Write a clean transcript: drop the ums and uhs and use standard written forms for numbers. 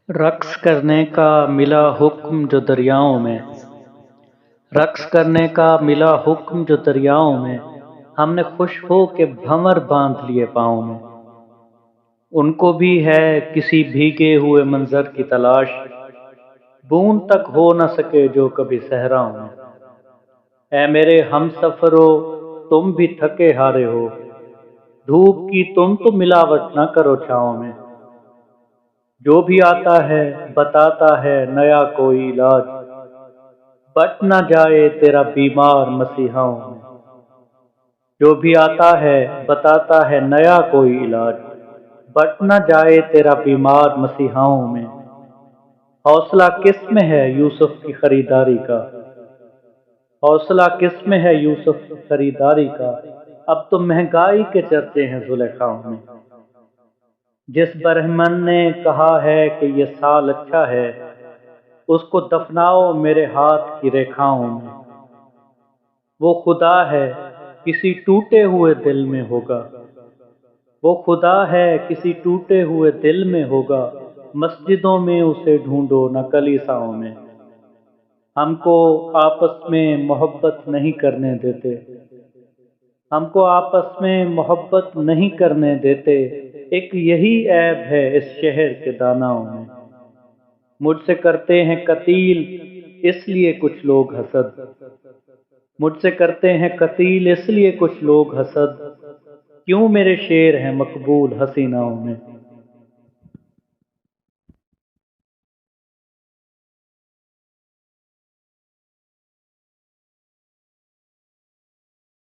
رقص کرنے کا ملا حکم جو دریاؤں میں، رقص کرنے کا ملا حکم جو دریاؤں میں، ہم نے خوش ہو کے بھنور باندھ لیے پاؤں میں۔ ان کو بھی ہے کسی بھیگے ہوئے منظر کی تلاش، بوند تک ہو نہ سکے جو کبھی صحراؤں میں۔ اے میرے ہم سفرو، تم بھی تھکے ہارے ہو، دھوپ کی تم تو ملاوٹ نہ کرو چھاؤں میں۔ جو بھی آتا ہے بتاتا ہے نیا کوئی علاج، بٹ نہ جائے تیرا بیمار مسیحاؤں میں۔ جو بھی آتا ہے بتاتا ہے نیا کوئی علاج، بٹ نہ جائے تیرا بیمار مسیحاؤں میں۔ حوصلہ کس میں ہے یوسف کی خریداری کا، حوصلہ کس میں ہے یوسف کی خریداری کا، اب تو مہنگائی کے چرچے ہیں زلیخاؤں میں۔ جس برہمن نے کہا ہے کہ یہ سال اچھا ہے، اس کو دفناؤ میرے ہاتھ کی ریکھاؤں میں۔ وہ خدا ہے کسی ٹوٹے ہوئے دل میں ہوگا، وہ خدا ہے کسی ٹوٹے ہوئے دل میں ہوگا، مسجدوں میں اسے ڈھونڈو نہ کلیساؤں میں۔ ہم کو آپس میں محبت نہیں کرنے دیتے، ہم کو آپس میں محبت نہیں کرنے دیتے، ایک یہی عیب ہے اس شہر کے داناؤں میں۔ مجھ سے کرتے ہیں قتیل اس لیے کچھ لوگ حسد، مجھ سے کرتے ہیں قتیل اس لیے کچھ لوگ حسد، کیوں میرے شعر ہیں مقبول حسیناؤں میں۔